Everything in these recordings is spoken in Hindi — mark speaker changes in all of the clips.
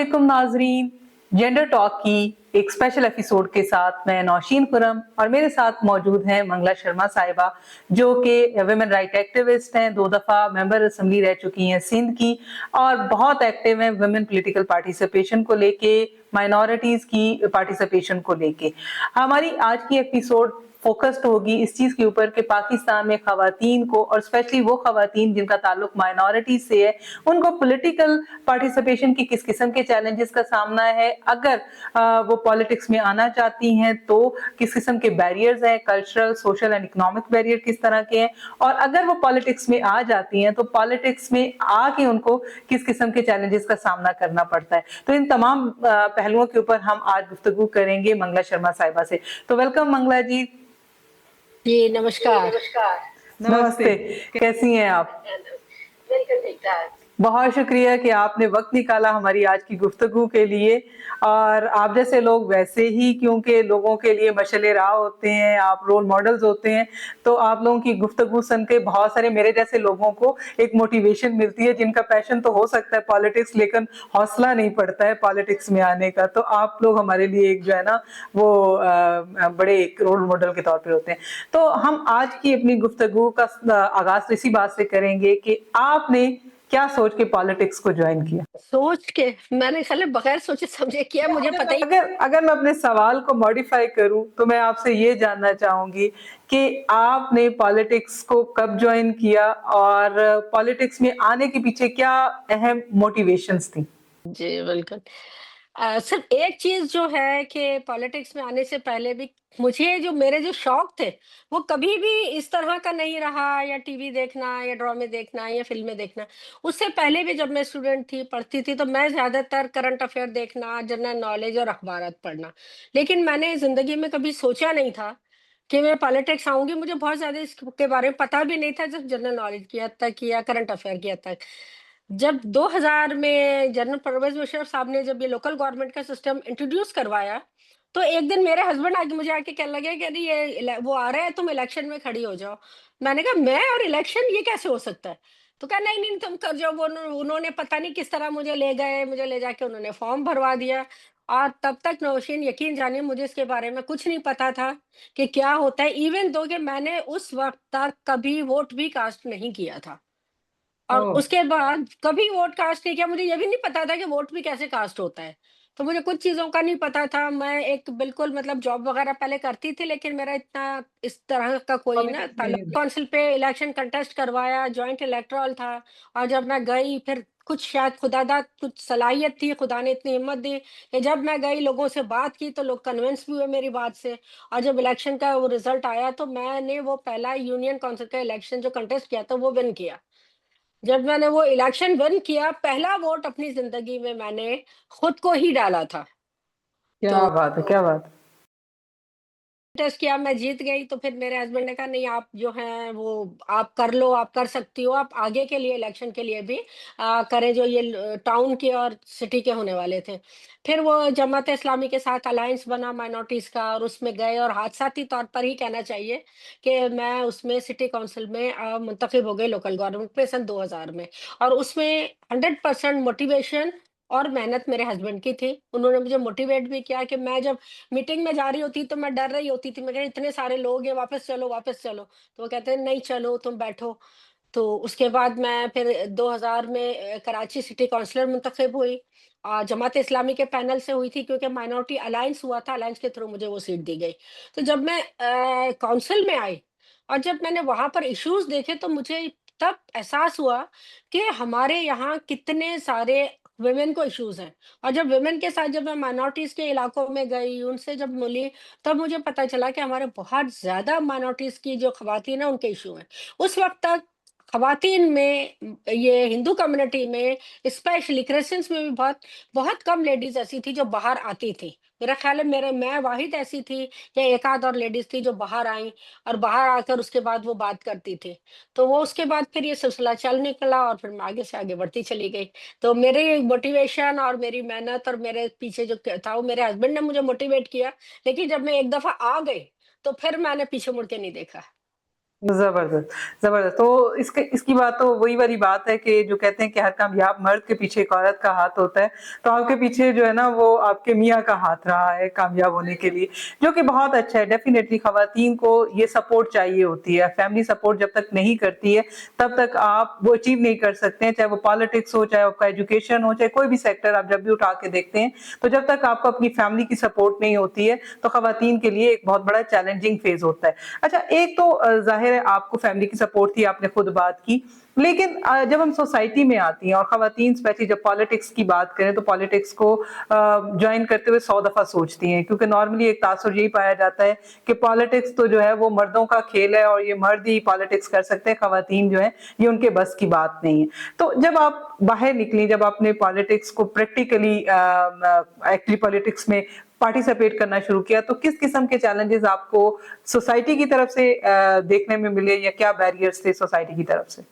Speaker 1: वालेकुम नाजरीन। जेंडर टॉक की एक स्पेशल एपिसोड के साथ मैं नौशीन खुरम और मेरे साथ मौजूद हैं मंगला शर्मा साहिबा, जो कि वुमेन राइट एक्टिविस्ट हैं, 2 दफा मेंबर असेंबली रह चुकी हैं सिंध की और बहुत एक्टिव हैं वुमेन पॉलिटिकल पार्टिसिपेशन को लेके, माइनॉरिटीज की पार्टिसिपेशन को लेके। हमारी आज की एपिसोड फोकस्ड होगी इस चीज के ऊपर कि पाकिस्तान में खवातीन को, और स्पेशली वो खवातीन जिनका ताल्लुक माइनॉरिटी से है, उनको पॉलिटिकल पार्टिसिपेशन की किस किस्म के चैलेंजेस का सामना है। अगर वो पॉलिटिक्स में आना चाहती हैं तो किस किस्म के बैरियर्स हैं, cultural, social and economic barrier किस तरह के हैं, और अगर वो पॉलिटिक्स में आ जाती हैं तो पॉलिटिक्स में आके उनको किस किस्म के चैलेंजेस का सामना करना पड़ता है। तो इन तमाम पहलुओं के ऊपर हम आज गुफ्तगू करेंगे मंगला शर्मा साहिबा से। तो वेलकम मंगला जी।
Speaker 2: जी नमस्कार।
Speaker 1: नमस्ते। कैसी हैं आप?
Speaker 2: बिल्कुल ठीक ठाक।
Speaker 1: बहुत शुक्रिया कि आपने वक्त निकाला हमारी आज की गुफ्तगू के लिए। और आप जैसे लोग वैसे ही, क्योंकि लोगों के लिए मशअले राह होते हैं, आप रोल मॉडल्स होते हैं, तो आप लोगों की गुफ्तगू सुन के बहुत सारे मेरे जैसे लोगों को एक मोटिवेशन मिलती है, जिनका पैशन तो हो सकता है पॉलिटिक्स, लेकिन हौसला नहीं पड़ता है पॉलिटिक्स में आने का। तो आप लोग हमारे लिए एक जो है ना वो बड़े एक रोल मॉडल के तौर पे होते हैं। तो हम आज की अपनी गुफ्तगू का आगाज इसी बात से करेंगे कि आपने क्या सोच के पॉलिटिक्स को ज्वाइन किया?
Speaker 2: सोच के मैंने खाली बगैर सोचे समझे किया, मुझे पता ही।
Speaker 1: अगर अगर मैं अपने सवाल को मॉडिफाई करूं तो मैं आपसे ये जानना चाहूंगी कि आपने पॉलिटिक्स को कब ज्वाइन किया और पॉलिटिक्स में आने के पीछे क्या अहम मोटिवेशंस थी?
Speaker 2: जी बिल्कुल। सिर्फ एक चीज जो है कि पॉलिटिक्स में आने से पहले भी मुझे जो मेरे जो शौक थे वो कभी भी इस तरह का नहीं रहा, या टीवी देखना या ड्रामे देखना या फिल्में देखना। उससे पहले भी जब मैं स्टूडेंट थी, पढ़ती थी, तो मैं ज्यादातर करंट अफेयर देखना, जनरल नॉलेज और अखबारात पढ़ना। लेकिन मैंने जिंदगी में कभी सोचा नहीं था कि मैं पॉलिटिक्स आऊंगी। मुझे बहुत ज्यादा इसके बारे में पता भी नहीं था, जब जनरल नॉलेज की हद तक या करंट अफेयर की हद तक। जब 2000 में जनरल परवेज मुशर्रफ साहब ने जब ये लोकल गवर्नमेंट का सिस्टम इंट्रोड्यूस करवाया, तो एक दिन मेरे हस्बैंड आगे मुझे आके कहने लगे कि अरे वो आ रहा है, तुम इलेक्शन में खड़ी हो जाओ। मैंने कहा मैं और इलेक्शन, ये कैसे हो सकता है? तो कहा नहीं नहीं तुम कर जाओ। वो उन्होंने पता नहीं किस तरह मुझे ले गए, मुझे ले जाके उन्होंने फॉर्म भरवा दिया। और तब तक नौशीन, यकीन जानिए, मुझे इसके बारे में कुछ नहीं पता था कि क्या होता है। इवन दो कि मैंने उस वक्त तक कभी वोट भी कास्ट नहीं किया था, और
Speaker 1: ओह,
Speaker 2: उसके बाद कभी वोट कास्ट नहीं किया। मुझे ये भी नहीं पता था कि वोट भी कैसे कास्ट होता है। तो मुझे कुछ चीजों का नहीं पता था। मैं एक बिल्कुल मतलब जॉब वगैरह पहले करती थी, लेकिन मेरा इतना इस तरह का कोई ना
Speaker 1: पॉलिटिक्स
Speaker 2: ताल्लुक।
Speaker 1: में
Speaker 2: काउंसिल पे इलेक्शन कंटेस्ट करवाया, जॉइंट इलेक्टोरल था। और जब मैं गई, फिर कुछ शायद खुदादा कुछ सलाहियत थी, खुदा ने इतनी हिम्मत दी कि जब मैं गई, लोगों से बात की, तो लोग कन्विंस भी हुए मेरी बात से। और जब इलेक्शन का वो रिजल्ट आया, तो मैंने वो पहला यूनियन काउंसिल का इलेक्शन जो कंटेस्ट किया था वो विन किया। जब मैंने वो इलेक्शन विन किया, पहला वोट अपनी जिंदगी में मैंने खुद को ही डाला था।
Speaker 1: क्या
Speaker 2: तो
Speaker 1: बात है, क्या बात है।
Speaker 2: टेस्ट किया, मैं जीत गई। तो फिर मेरे हस्बैंड ने कहा नहीं, आप जो हैं वो आप कर लो, आप कर सकती हो, आप आगे के लिए इलेक्शन के लिए भी करें, जो ये टाउन के और सिटी के होने वाले थे। फिर वो जमात इस्लामी के साथ अलायंस बना माइनॉरिटीज का, और उसमें गए। और हादसाती तौर पर ही कहना चाहिए कि मैं उसमें सिटी काउंसिल में मुंतखब हो गई, लोकल गवर्नमेंट में, सन 2000 में। और उसमें 100% मोटिवेशन और मेहनत मेरे हस्बैंड की थी। उन्होंने मुझे मोटिवेट भी किया कि मैं जब मीटिंग में जा रही होती तो मैं डर रही होती थी। मैं कह रही इतने सारे लोग हैं, वापस चलो वापस चलो। तो वो कहते हैं नहीं चलो, तुम बैठो। तो उसके बाद मैं फिर 2000 में कराची सिटी काउंसिलर मुंतखब हुई। जमात इस्लामी के पैनल से हुई थी, क्योंकि माइनॉरिटी अलायंस हुआ था, अलायंस के थ्रू मुझे वो सीट दी गई। तो जब मैं काउंसिल में आई और जब मैंने वहां पर इश्यूज देखे, तो मुझे तब एहसास हुआ कि हमारे यहाँ कितने सारे वुमेन को इश्यूज हैं। और जब वुमेन के साथ जब मैं माइनॉरिटीज के इलाकों में गई, उनसे जब मिली, तब मुझे पता चला कि हमारे बहुत ज्यादा माइनॉरिटीज की जो खवातीन है उनके इशू हैं। उस वक्त तक खवातीन में, ये हिंदू कम्युनिटी में, स्पेशली क्रिश्चियंस में भी बहुत बहुत कम लेडीज ऐसी थी जो बाहर आती थी। मेरा ख्याल है मेरे मैं वाहिद ऐसी थी, या एक आध और लेडीज थी जो बाहर आई, और बाहर आकर उसके बाद वो बात करती थी। तो वो उसके बाद फिर ये सिलसिला चल निकला, और फिर मैं आगे से आगे बढ़ती चली गई। तो मेरी मोटिवेशन और मेरी मेहनत और मेरे पीछे जो था, वो मेरे हस्बैंड ने मुझे मोटिवेट किया। लेकिन जब मैं एक दफा आ गई, तो फिर मैंने पीछे मुड़ के नहीं देखा।
Speaker 1: ज़बरदस्त, ज़बरदस्त। तो इसकी बात तो वही वाली बात है कि जो कहते हैं कि हर कामयाब मर्द के पीछे एक औरत का हाथ होता है, तो आपके पीछे जो है ना वो आपके मियाँ का हाथ रहा है कामयाब होने के लिए, जो कि बहुत अच्छा है। डेफ़िनेटली ख़वातीन को ये सपोर्ट चाहिए होती है, फैमिली सपोर्ट जब तक नहीं करती है, तब तक आप वो अचीव नहीं कर सकते हैं, चाहे वो पॉलिटिक्स हो, चाहे आपका एजुकेशन हो, चाहे कोई भी सेक्टर आप जब भी उठा के देखते हैं, तो जब तक आपको अपनी फैमिली की सपोर्ट नहीं होती है, तो ख़वातीन के लिए एक बहुत बड़ा चैलेंजिंग फ़ेज़ होता है। अच्छा, एक तो ज़ाहिर है आपको फैमिली की सपोर्ट थी, आपने खुद बात की। लेकिन जब हम सोसाइटी में आती हैं और ख़वातीन स्पेशली जब पॉलिटिक्स की बात करें तो पॉलिटिक्स को जॉइन करते हुए 100 दफ़ा सोचती हैं क्योंकि नॉर्मली एक तासुर यही पाया जाता है कि पॉलिटिक्स तो जो है वो मर्दों का खेल है और ये मर्द ही पॉलिटिक्स कर सकते हैं, ख़वातीन जो है ये उनके बस की बात नहीं है। तो जब आप बाहर निकली, जब आपने पॉलिटिक्स को प्रैक्टिकली एक्टिव पॉलिटिक्स में पार्टिसिपेट करना शुरू किया, तो किस किस्म के चैलेंजेस आपको सोसाइटी की तरफ से देखने में मिले या क्या बैरियर्स थे सोसाइटी की तरफ से?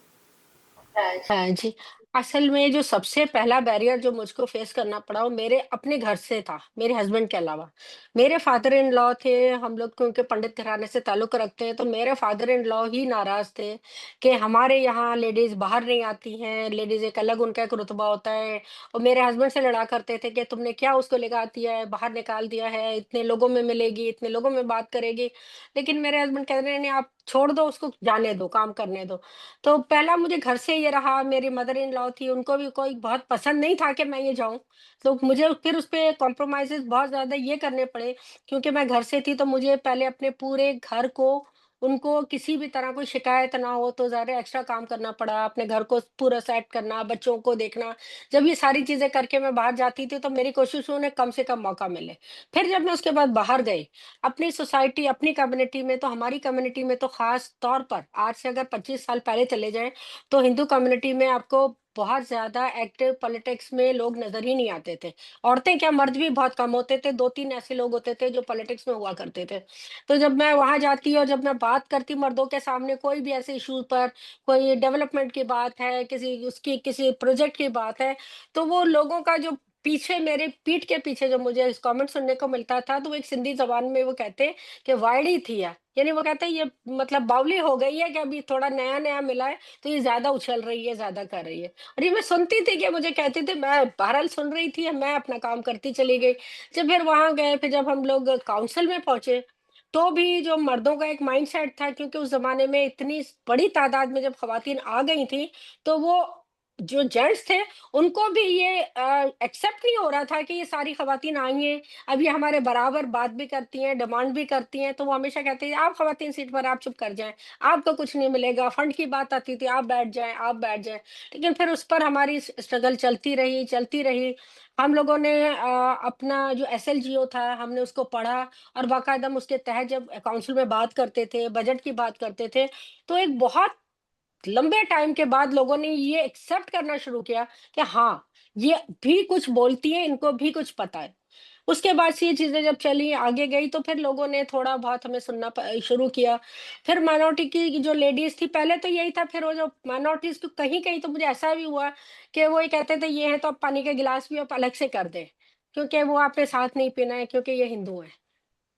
Speaker 2: हाँ जी। असल में जो सबसे पहला बैरियर जो मुझको फेस करना पड़ा वो मेरे अपने घर से था, मेरे हस्बैंड के अलावा। मेरे फादर इन लॉ थे, हम लोग क्योंकि पंडित घराने से ताल्लुक़ रखते हैं, तो मेरे फादर इन लॉ ही नाराज़ थे कि हमारे यहाँ लेडीज़ बाहर नहीं आती हैं, लेडीज़ एक अलग उनका एक रुतबा होता है। और मेरे हस्बैंड से लड़ा करते थे कि तुमने क्या उसको लगा दिया है, बाहर निकाल दिया है, इतने लोगों में मिलेगी, इतने लोगों में बात करेगी। लेकिन मेरे हस्बैंड कह रहे हैं, नहीं आप छोड़ दो उसको, जाने दो, काम करने दो। तो पहला मुझे घर से ये रहा, मेरी मदर इन लॉ थी, उनको भी कोई बहुत पसंद नहीं था कि मैं ये जाऊँ। तो मुझे फिर उसपे कॉम्प्रोमाइज़ेज़ बहुत ज़्यादा ये करने पड़े, क्योंकि मैं घर से थी तो मुझे पहले अपने पूरे घर को उनको किसी भी तरह कोई शिकायत ना हो तो ज़्यादा एक्स्ट्रा काम करना पड़ा, अपने घर को पूरा सेट करना, बच्चों को देखना। जब ये सारी चीज़ें करके मैं बाहर जाती थी तो मेरी कोशिश उन्हें कम से कम मौका मिले। फिर जब मैं उसके बाद बाहर गई, अपनी सोसाइटी, अपनी कम्युनिटी में, तो हमारी कम्युनिटी में तो ख़ास तौर पर आज से अगर 25 साल पहले चले जाएँ, तो हिंदू कम्युनिटी में आपको बहुत ज़्यादा एक्टिव पॉलिटिक्स में लोग नज़र ही नहीं आते थे। औरतें क्या, मर्द भी बहुत कम होते थे, 2-3 ऐसे लोग होते थे जो पॉलिटिक्स में हुआ करते थे। तो जब मैं वहाँ जाती और जब मैं बात करती मर्दों के सामने कोई भी ऐसे इश्यू पर, कोई डेवलपमेंट की बात है, किसी प्रोजेक्ट की बात है, तो वो लोगों का जो पीछे, मेरे पीठ के पीछे जो मुझे इस कमेंट सुनने को मिलता था, तो वो एक सिंधी ज़बान में वो कहते कि वाइड़ी थी है। यानी वो कहते हैं ये मतलब बावली हो गई है कि अभी थोड़ा नया-नया मिला है, तो ये ज़्यादा उछल रही है, ज़्यादा कर रही है। और ये मैं सुनती थी कि मुझे कहते थे, मैं बहरहाल सुन रही थी, मैं अपना काम करती चली गई। जब फिर वहाँ गए, फिर जब हम लोग काउंसिल में पहुँचे, तो भी जो मर्दों का एक माइंडसेट था, क्योंकि उस ज़माने में इतनी बड़ी तादाद में जब खवातीन आ गई थी, तो वो जो जेंट्स थे, उनको भी ये एक्सेप्ट नहीं हो रहा था कि ये सारी खवातीन आई हैं, अब ये हमारे बराबर बात भी करती हैं, डिमांड भी करती हैं, तो वो हमेशा कहती हैं, "आप खवातीन सीट पर, आप चुप कर जाएँ, आपको कुछ नहीं मिलेगा।" फंड की बात आती थी, "आप बैठ जाएँ, आप बैठ जाएँ।" लेकिन फिर उस पर हमारी स्ट्रगल चलती रही, चलती रही। हम लोगों ने अपना जो एसएलजीओ था, हमने उसको पढ़ा और बाकायदा हम उसके तहत जब काउंसिल में बात करते थे, बजट की बात करते थे, तो एक बहुत लंबे टाइम के बाद लोगों ने ये एक्सेप्ट करना शुरू किया कि हाँ, ये भी कुछ बोलती हैं, इनको भी कुछ पता है। उसके बाद से ये चीज़ें जब चली, आगे गई, तो फिर लोगों ने थोड़ा बहुत हमें सुनना शुरू किया। फिर माइनॉरिटी की जो लेडीज़ थी, पहले तो यही था, फिर वो जो माइनॉरिटीज़ को कहीं-कहीं तो मुझे ऐसा भी हुआ कि वो ये कहते थे, "ये है तो अब पानी के गिलास भी आप अलग से कर दें, क्योंकि वो आपने साथ नहीं पीना है, क्योंकि ये हिंदू हैं।"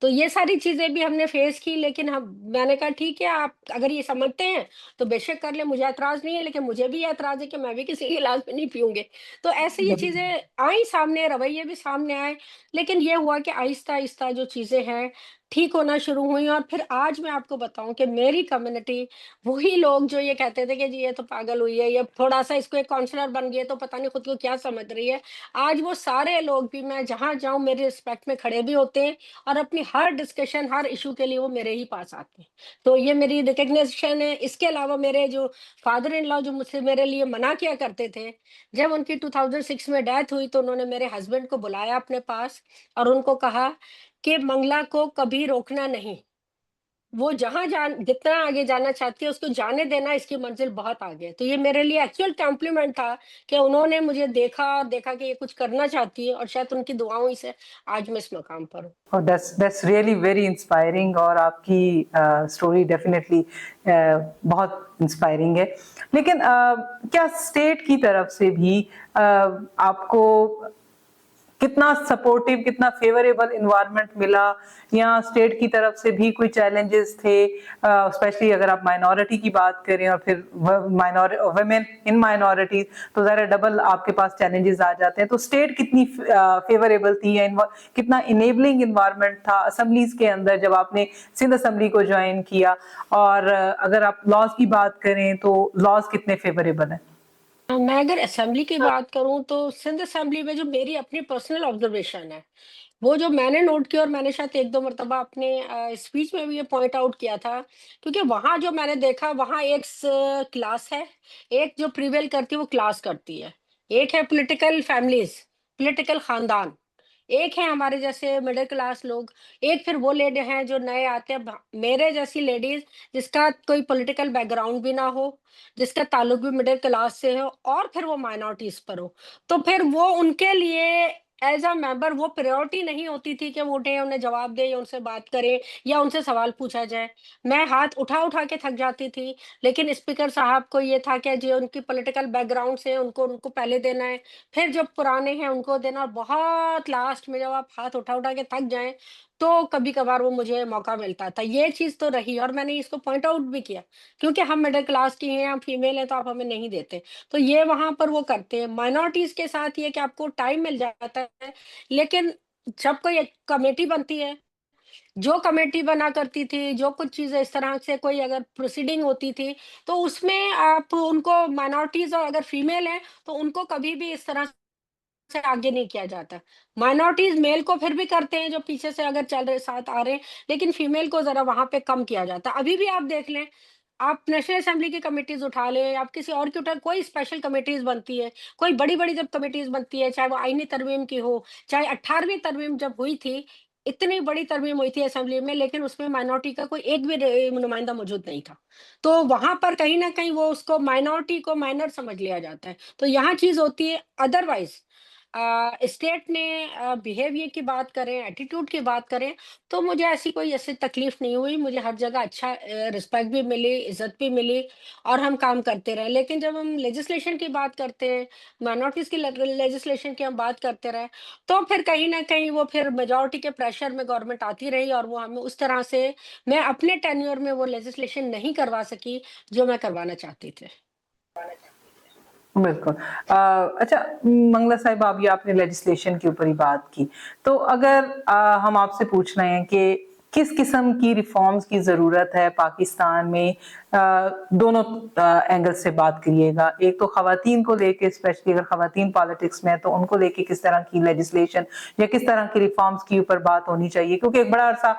Speaker 2: तो ये सारी चीज़ें भी हमने फेस की, लेकिन हम मैंने कहा ठीक है, आप अगर ये समझते हैं तो बेशक कर लें, मुझे ऐतराज़ नहीं है, लेकिन मुझे भी ऐतराज़ है कि मैं भी किसी के गिलास में नहीं पीऊँगी। तो ऐसे ये चीज़ें आई सामने, रवैये भी सामने आए, लेकिन ये हुआ कि आहिस्ता-आहिस्ता जो चीज़ें हैं, ठीक होना शुरू हुई। और फिर आज मैं आपको बताऊँ कि मेरी कम्युनिटी, वही लोग जो ये कहते थे कि जी ये तो पागल हुई है, ये थोड़ा-सा इसको एक काउंसलर बन गई है तो पता नहीं खुद को क्या समझ रही है। आज वो सारे लोग भी, मैं जहाँ जाऊँ मेरे रिस्पेक्ट में खड़े भी होते हैं और अपनी हर डिस्कशन, हर इश्यू के लिए वो मेरे ही पास आते हैं। तो ये मेरी रिकॉग्निशन है। इसके अलावा मेरे जो फादर इन लॉ जो मुझसे मेरे लिए मना किया करते थे, जब उनकी 2006 में डेथ हुई तो उन्होंने मेरे हस्बैंड को बुलाया अपने पास और उनको कहा कि मंगला को कभी रोकना नहीं। वो जहाँ जान जितना आगे जाना चाहती है उसको जाने देना, इसकी मंज़िल बहुत आगे है। तो ये मेरे लिए एक्चुअल कॉम्प्लीमेंट था कि उन्होंने मुझे देखा और देखा कि ये कुछ करना चाहती है और शायद उनकी दुआओं ही से आज मैं इस मकाम पर हूँ।
Speaker 1: और दैट्स रियली वेरी इंस्पायरिंग और आपकी स्टोरी डेफिनेटली बहुत इंस्पायरिंग है। लेकिन क्या स्टेट की तरफ से भी आपको कितना सपोर्टिव, कितना फेवरेबल इन्वायरमेंट मिला, या स्टेट की तरफ से भी कोई चैलेंजेस थे, स्पेशली अगर आप माइनॉरिटी की बात करें और फिर वुमेन इन माइनॉरिटीज, तो ज़रा डबल आपके पास चैलेंजेस आ जाते हैं। तो स्टेट कितनी फेवरेबल थी, या कितना इनेबलिंग इन्वायरमेंट था असेंबलीज के अंदर जब आपने सिंध असेंबली को ज्वाइन किया, और अगर आप लॉज की बात करें तो लॉज कितने फेवरेबल हैं?
Speaker 2: मैं अगर असेंबली की बात करूं तो सिंध असेंबली में जो मेरी अपनी पर्सनल ऑब्जर्वेशन है, वो जो मैंने नोट किया और मैंने शायद एक दो मरतबा अपने स्पीच में भी ये पॉइंट आउट किया था, क्योंकि वहां जो मैंने देखा वहां एक क्लास है, एक जो प्रिवेल करती है वो क्लास करती है, एक है पॉलिटिकल फैमिलीज, पॉलिटिकल खानदान, एक है हमारे जैसे मिडिल क्लास लोग, एक फिर वो लेडी हैं जो नए आते हैं, मेरे जैसी लेडीज जिसका कोई पॉलिटिकल बैकग्राउंड भी ना हो, जिसका ताल्लुक भी मिडिल क्लास से हो, और फिर वो माइनॉरिटीज पर हो। तो फिर वो उनके लिए एज अ मेंबर वो प्रायोरिटी नहीं होती थी कि वो उठे उन्हें जवाब दे या उनसे बात करें या उनसे सवाल पूछा जाए। मैं हाथ उठा उठा के थक जाती थी, लेकिन स्पीकर साहब को ये था कि जो उनकी पॉलिटिकल बैकग्राउंड से उनको उनको पहले देना है, फिर जो पुराने हैं उनको देना, और बहुत लास्ट में जब आप हाथ उठा उठा के थक जाएं तो कभी कभार वो मुझे मौका मिलता था। ये चीज तो रही, और मैंने इसको पॉइंट आउट भी किया, क्योंकि हम मिडिल क्लास की हैं, हम फीमेल हैं, तो आप हमें नहीं देते। तो ये वहां पर वो करते हैं। माइनॉरिटीज के साथ ये कि आपको टाइम मिल जाता है, लेकिन जब कोई एक कमेटी बनती है, जो कमेटी बना करती थी, जो कुछ चीजें इस तरह से कोई अगर प्रोसीडिंग होती थी, तो उसमें आप उनको माइनॉरिटीज, और अगर फीमेल है तो उनको कभी भी इस तरह से आगे नहीं किया जाता। माइनॉरिटीज मेल को फिर भी करते हैं जो पीछे से अगर चल रहे साथ आ रहे हैं, लेकिन फीमेल को जरा वहां पे कम किया जाता है। अभी भी आप देख लें, आप नेशनल असेंबली की कमिटीज उठा लें, आप किसी और की उठा, कोई स्पेशल कमिटीज बनती है, कोई बड़ी बड़ी जब कमिटीज बनती है, चाहे वो आईनी तरमीम की हो, चाहे 18वीं तरमीम जब हुई थी, इतनी बड़ी तरमीम हुई थी असेंबली में, लेकिन उसमें माइनॉरिटी का कोई एक भी नुमाइंदा मौजूद नहीं था। तो वहां पर कहीं ना कहीं वो उसको माइनॉरिटी को माइनर समझ लिया जाता है। तो यहाँ चीज होती है। अदरवाइज स्टेट ने बिहेवियर की बात करें, एटीट्यूड की बात करें, तो मुझे ऐसी कोई ऐसी तकलीफ नहीं हुई। मुझे हर जगह अच्छा रिस्पेक्ट भी मिली, इज्जत भी मिली, और हम काम करते रहे। लेकिन जब हम लेजिस्लेशन की बात करते हैं, माइनॉरिटीज की लेजिस्लेशन की हम बात करते रहे, तो फिर कहीं ना कहीं वो फिर मेजोरिटी के प्रेशर में गवर्नमेंट आती रही, और वो हमें उस तरह से, मैं अपने टेन्योर में वो लेजिस्लेशन नहीं करवा सकी जो मैं करवाना चाहती थी।
Speaker 1: बिल्कुल। अच्छा, मंगला साहिबा, अभी आपने लेजिस्लेशन के ऊपर ही बात की, तो अगर हम आपसे पूछ रहे हैं कि किस किस्म की रिफॉर्म्स की ज़रूरत है पाकिस्तान में, दोनों एंगल से बात करिएगा। एक तो ख़वातीन को लेके, स्पेशली अगर ख़वातीन पॉलिटिक्स में है तो उनको लेके किस तरह की लेजिस्लेशन या किस तरह की रिफॉर्म्स के ऊपर बात होनी चाहिए, क्योंकि एक बड़ा अरसा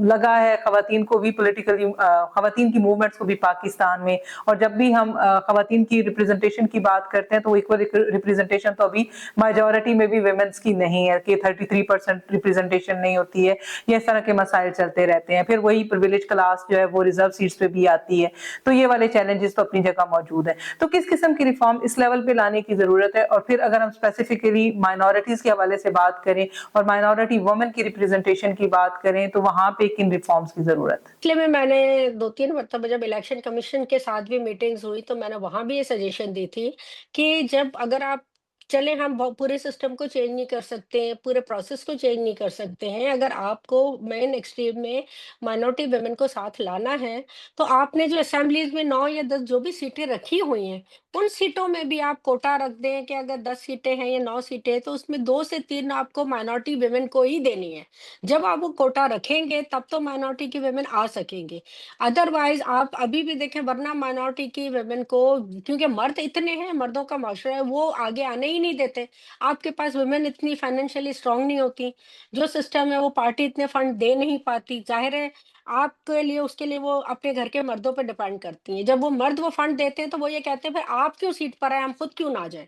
Speaker 1: लगा है ख़वातीन को भी पॉलिटिकली, ख़वातीन की मूवमेंट्स को भी पाकिस्तान में, और जब भी हम ख़वातीन की रिप्रेजेंटेशन की बात करते हैं तो इक्वल रिप्रेजेंटेशन तो अभी मेजोरिटी में भी वुमेन्स की नहीं है, कि 33% रिप्रेजेंटेशन नहीं होती है, ये इस तरह के मसाइल चलते रहते हैं। फिर वही प्रिविलेज क्लास जो है वो रिजर्व सीट्स पे भी आती है, तो ये वाले चैलेंजेस तो अपनी जगह मौजूद है। तो किस किस्म की रिफॉर्म इस लेवल पे लाने की जरूरत है, और फिर अगर हम स्पेसिफिकली माइनॉरिटीज के हवाले से बात करें और माइनॉरिटी वुमेन की रिप्रेजेंटेशन की बात करें, तो वहां पे किन रिफॉर्म्स की जरूरत है?
Speaker 2: इसलिए में मैंने 2-3 मरतबा जब इलेक्शन कमीशन के साथ भी मीटिंग्स हुई, तो मैंने वहाँ भी ये सजेशन दी थी कि जब अगर आप चलें, हम पूरे सिस्टम को चेंज नहीं कर सकते हैं, पूरे प्रोसेस को चेंज नहीं कर सकते हैं। अगर आपको मेन एक्सट्रीम में माइनॉरिटी वुमेन को साथ लाना है, तो आपने जो असेंबलीज में 9 या 10 जो भी सीटें रखी हुई हैं, उन सीटों में भी आप कोटा रख दें कि अगर 10 सीटें हैं या 9 सीटें हैं, तो उसमें 2 से 3 आपको माइनॉरिटी वुमेन को ही देनी है। जब आप वो कोटा रखेंगे तब तो माइनॉरिटी की वुमेन आ सकेंगे। अदरवाइज आप अभी भी देखें, वरना माइनॉरिटी की वुमेन को, क्योंकि मर्द इतने हैं, मर्दों का माशरा है, वो आगे आने ही नहीं देते। आपके पास वुमेन इतनी फाइनेंशियली स्ट्रांग नहीं होती, जो सिस्टम है वो पार्टी इतने फंड दे नहीं पाती। जाहिर है आपके लिए, उसके लिए वो अपने घर के मर्दों पर डिपेंड करती हैं। जब वो मर्द वो फंड देते हैं तो वो ये कहते हैं फिर आप क्यों सीट पर आए, हम खुद क्यों ना जाए।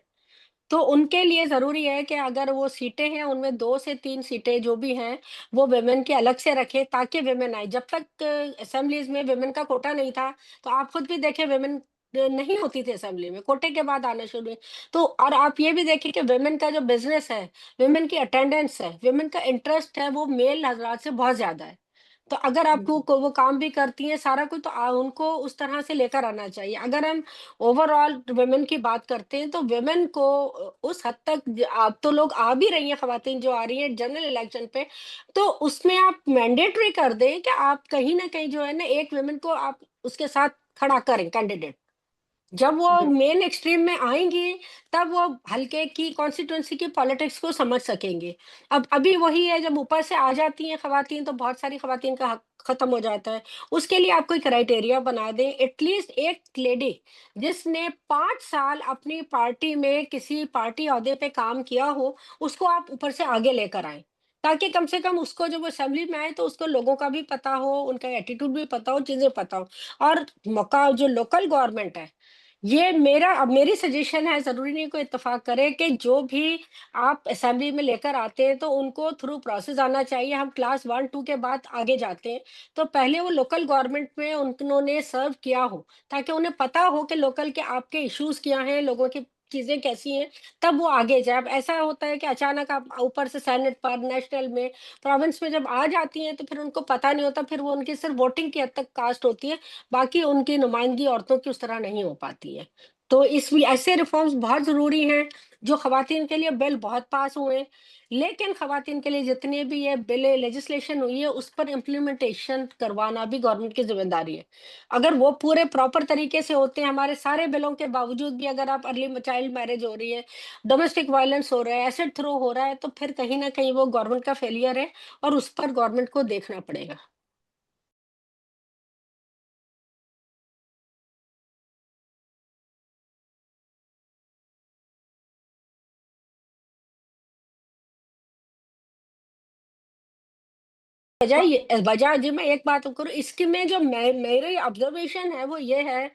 Speaker 2: तो उनके लिए ज़रूरी है कि अगर वो सीटें हैं, उनमें 2 से 3 सीटें जो भी हैं, वो वुमेन की अलग से रखें ताकि वुमेन आए। जब तक असेंबलीज़ में वुमेन का कोटा नहीं था, तो आप खुद भी देखें वुमेन नहीं होती थी असेंबली में, कोटे के बाद आना शुरू हुई। तो और आप ये भी देखिए कि वुमेन का जो बिज़नेस है, वुमेन की अटेंडेंस है, वुमेन का इंटरेस्ट है, वो मेल हज़रात से बहुत ज़्यादा है। तो अगर आपको को वो काम भी करती हैं सारा कुछ, तो उनको उस तरह से लेकर आना चाहिए। अगर हम ओवरऑल वुमेन की बात करते हैं तो वुमेन को उस हद तक अब तो लोग आ भी रही हैं, खवातीन जो आ रही हैं जनरल इलेक्शन पे, तो उसमें आप मैंडेटरी कर दें कि आप कहीं न कहीं जो है ना एक वुमेन को आप उसके साथ खड़ा करें कैंडिडेट। जब वो मेन एक्सट्रीम में आएँगी, तब वो हल्के की कॉन्स्टिट्यूएंसी की पॉलिटिक्स को समझ सकेंगे। अब अभी वही है, जब ऊपर से आ जाती हैं खवातीन तो बहुत सारी खवातीन का हक खत्म हो जाता है। उसके लिए आप कोई क्राइटेरिया बना दें, एटलीस्ट एक लेडी जिसने 5 साल अपनी पार्टी में किसी पार्टी ओहदे पे काम किया हो, उसको आप ऊपर से आगे लेकर आएँ। ताकि कम से कम उसको जब वो असेंबली में आए तो उसको लोगों का भी पता हो, उनका एटीट्यूड भी पता हो, चीज़ें पता हो। और मौका जो लोकल गवर्नमेंट है, ये मेरा अब मेरी सजेशन है, ज़रूरी नहीं कोई इत्तेफ़ाक करे कि जो भी आप असेंबली में लेकर आते हैं, तो उनको थ्रू प्रोसेस आना चाहिए। हम क्लास 1-2 के बाद आगे जाते हैं, तो पहले वो लोकल गवर्नमेंट में उन्होंने सर्व किया हो, ताकि उन्हें पता हो कि लोकल के आपके इश्यूज़ क्या हैं, लोगों की चीज़ें कैसी हैं, तब वो आगे जाए। अब ऐसा होता है कि अचानक आप ऊपर से सेनेट पर, नेशनल में, प्रोविंस में जब आ जाती हैं, तो फिर उनको पता नहीं होता, फिर वो उनकी सिर्फ़ वोटिंग की हद तक कास्ट होती है, बाकी उनकी नुमाइंदगी औरतों की उस तरह नहीं हो पाती है। तो इस ऐसे रिफ़ॉर्म्स बहुत ज़रूरी हैं, जो ख़वातीन के लिए बिल बहुत पास हुए हैं, लेकिन ख़वातीन के लिए जितने भी ये बिल लेजिस्लेशन हुई है, उस पर इम्प्लीमेंटेशन करवाना भी गवर्नमेंट की ज़िम्मेदारी है। अगर वो पूरे प्रॉपर तरीके से होते हैं, हमारे सारे बिलों के बावजूद भी अगर आप अर्ली चाइल्ड मैरिज हो रही है, डोमेस्टिक वायलेंस हो रहा है, एसिड थ्रो हो रहा है, तो फिर कहीं न कहीं वो गवर्नमेंट का फेलियर है और उस पर गवर्नमेंट को देखना पड़ेगा। वजह जी मैं एक बात करूँ इसकी में जो मेरी ऑब्जर्वेशन है वो ये है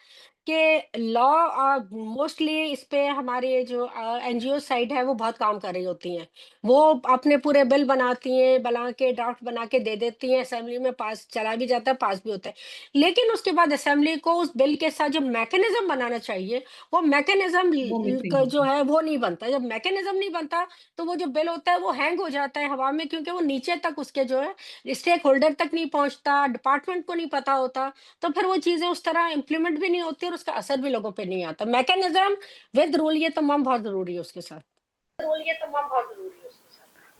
Speaker 2: कि लॉ मोस्टली इस पे हमारे जो एनजीओ साइड है वो बहुत काम कर रही होती हैं। वो अपने पूरे बिल बनाती हैं, बना के ड्राफ्ट बना के दे देती हैं, असेंबली में पास चला भी जाता है, पास भी होता है। लेकिन उसके बाद असेंबली को उस बिल के साथ जो मैकेनिज्म बनाना चाहिए, वो
Speaker 1: वो मिसिंग
Speaker 2: मैकेनिज्म जो
Speaker 1: होता है।
Speaker 2: है वो नहीं बनता। जब मैकेनिज्म नहीं बनता तो वो जो बिल होता है वो हैंग हो जाता है हवा में, क्योंकि वो नीचे तक उसके जो है स्टेक होल्डर तक नहीं पहुँचता, डिपार्टमेंट को नहीं पता होता, तो फिर वो चीज़ें उस तरह इम्प्लीमेंट भी नहीं होती और उसका असर भी लोगों पे नहीं आता। मैकेनिज़्म विद रूल ये तमाम बहुत ज़रूरी है उसके साथ।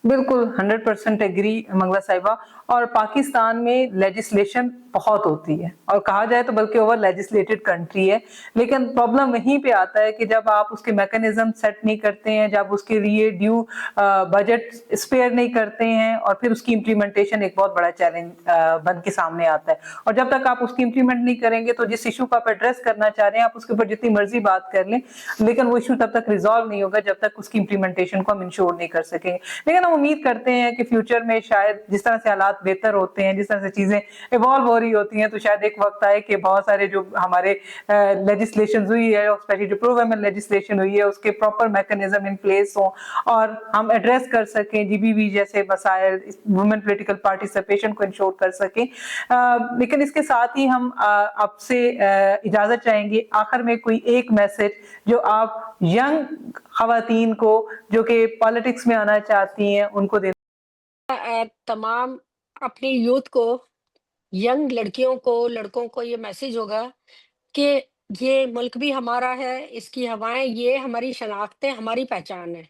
Speaker 1: बिल्कुल 100% एग्री मंगला साहिबा। और पाकिस्तान में लेजिस्लेशन बहुत होती है और कहा जाए तो बल्कि ओवर लेजिस्लेटेड कंट्री है, लेकिन प्रॉब्लम वहीं पे आता है कि जब आप उसके मैकेनिज्म सेट नहीं करते हैं, जब उसके लिए ड्यू बजट स्पेयर नहीं करते हैं, और फिर उसकी इम्प्लीमेंटेशन एक बहुत बड़ा चैलेंज बन के सामने आता है। और जब तक आप उसकी इम्प्लीमेंट नहीं करेंगे तो जिस इशू को आप एड्रेस करना चाह रहे हैं, आप उसके ऊपर जितनी मर्जी बात कर लें, लेकिन वो इशू तब तक रिजॉल्व नहीं होगा जब तक उसकी इम्प्लीमेंटेशन को हम इंश्योर नहीं कर सकेंगे। लेकिन हम उम्मीद करते हैं कि फ्यूचर में शायद जिस तरह से हालात बेहतर होते हैं, जिस तरह से चीजें इवॉल्व हो रही होती हैं, तो शायद एक वक्त आए कि बहुत सारे जो हमारे लेजिस्लेशन हुई है, स्पेशली जो प्रो वुमेन लेजिस्लेशन हुई है, उसके प्रॉपर मैकेनिज्म इन प्लेस हो और हम एड्रेस कर सकें जीबीवी जैसे मसाइल, वुमेन पॉलिटिकल पार्टिसिपेशन को इंश्योर कर सकें। लेकिन इसके साथ ही हम आपसे इजाजत चाहेंगे, आखिर में कोई एक मैसेज जो आप यंग खवातीन को जो कि पॉलिटिक्स में आना चाहती हैं उनको देना।
Speaker 2: तमाम अपनी यूथ को, यंग लड़कियों को, लड़कों को ये मैसेज होगा कि ये मुल्क भी हमारा है, इसकी हवाएँ ये हमारी शनाख्त है, हमारी पहचान है।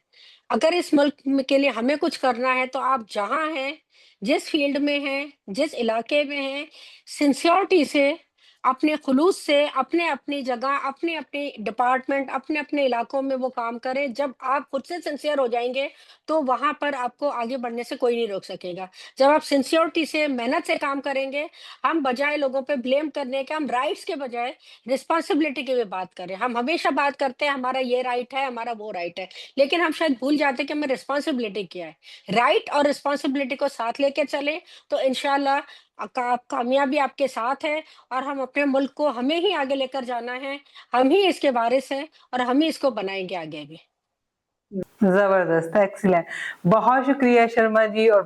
Speaker 2: अगर इस मुल्क में के लिए हमें कुछ करना है तो आप जहाँ हैं, जिस फ़ील्ड में हैं, जिस इलाके में हैं, सिंसियरिटी से, अपने खुलूस से, अपने-अपनी जगह, अपने-अपने डिपार्टमेंट, अपने-अपने इलाकों में वो काम करें। जब आप खुद से सिंसियर हो जाएँगे, तो वहाँ पर आपको आगे बढ़ने से कोई नहीं रोक सकेगा। जब आप सिंसियरिटी से, मेहनत से काम करेंगे, हम बजाए लोगों पे ब्लेम करने के, हम राइट्स के बजाय रिस्पॉन्सिबिलिटी की भी बात करें। हम हमेशा बात करते हैं हमारा ये राइट है, हमारा वो राइट है, लेकिन हम शायद भूल जाते हैं कि हमें रिस्पॉन्सिबिलिटी क्या है। राइट और रिस्पॉन्सिबिलिटी को साथ लेके चलें तो इंशाल्लाह कामयाबी आपके साथ है और हम अपने मुल्क को हमें ही आगे लेकर जाना है। हम ही इसके वारिस हैं और हम ही इसको बनाएँगे आगे भी।
Speaker 1: जबरदस्त, एक्सीलेंट। बहुत शुक्रिया शर्मा जी, और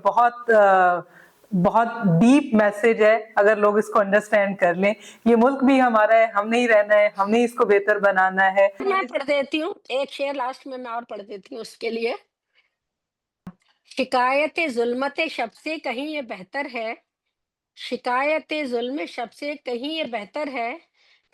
Speaker 1: बहुत डीप मैसेज है अगर लोग इसको अंडरस्टैंड कर लें। ये मुल्क भी हमारा है, हमने ही रहना है, हमने ही इसको बेहतर बनाना है।
Speaker 2: मैं पढ़ देती हूँ, एक शेर लास्ट में मैं और पढ़ देती हूँ उसके लिए। शिकायत ज़ुल्मत शब से कहीं ये बेहतर है शिकायत-ए-ज़ुल्म शब्द से कहीं ये बेहतर है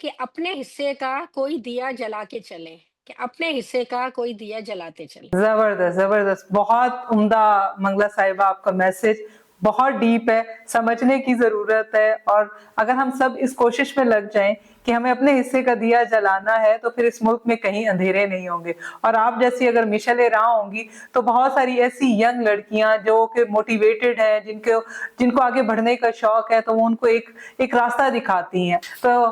Speaker 2: कि अपने हिस्से का कोई दिया जला के चलें, कि अपने हिस्से का कोई दिया जलाते चलें।
Speaker 1: जबरदस्त, जबरदस्त। बहुत उम्दा मंगला साहिबा आपका मैसेज, बहुत डीप है, समझने की ज़रूरत है और अगर हम सब इस कोशिश में लग जाएँ कि हमें अपने हिस्से का दिया जलाना है, तो फिर इस मुल्क में कहीं अंधेरे नहीं होंगे और आप जैसी अगर मिशलें राह होंगी, तो बहुत सारी ऐसी यंग लड़कियाँ जो कि मोटिवेटेड हैं, जिनको आगे बढ़ने का शौक है, तो वो उनको एक एक रास्ता दिखाती हैं। तो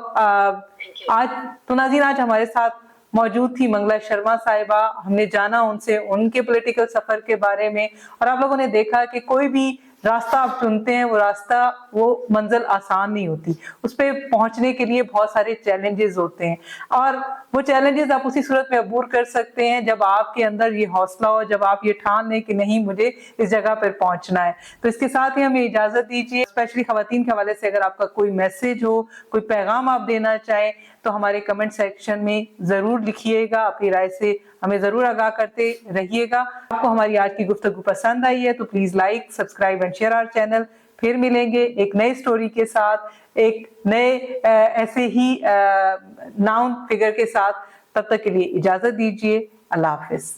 Speaker 1: आज तो नाज़रीन आज हमारे साथ मौजूद थी मंगला शर्मा साहिबा। हमने जाना उनसे उनके पॉलिटिकल सफर के बारे में और आप लोगों ने देखा कि कोई भी रास्ता आप चुनते हैं वो मंजिल आसान नहीं होती। उस पे पहुंचने के लिए बहुत सारे चैलेंजेस होते हैं और वो चैलेंजेस आप उसी सूरत में अबूर कर सकते हैं जब आपके अंदर ये हौसला हो, जब आप ये ठान लें कि नहीं मुझे इस जगह पर पहुंचना है। तो इसके साथ ही हमें इजाजत दीजिए। स्पेशली खवातीन के हवाले से अगर आपका कोई मैसेज हो, कोई पैगाम आप देना चाहें तो हमारे कमेंट सेक्शन में जरूर लिखिएगा। अपनी राय से हमें जरूर आगाह करते रहिएगा। आपको हमारी आज की गुफ्तगू पसंद आई है तो please like, subscribe and share our channel. फिर मिलेंगे एक नई स्टोरी के साथ, एक नए ऐसे ही नाउन फिगर के साथ। तब तक के लिए इजाजत दीजिए। अल्लाह हाफिज।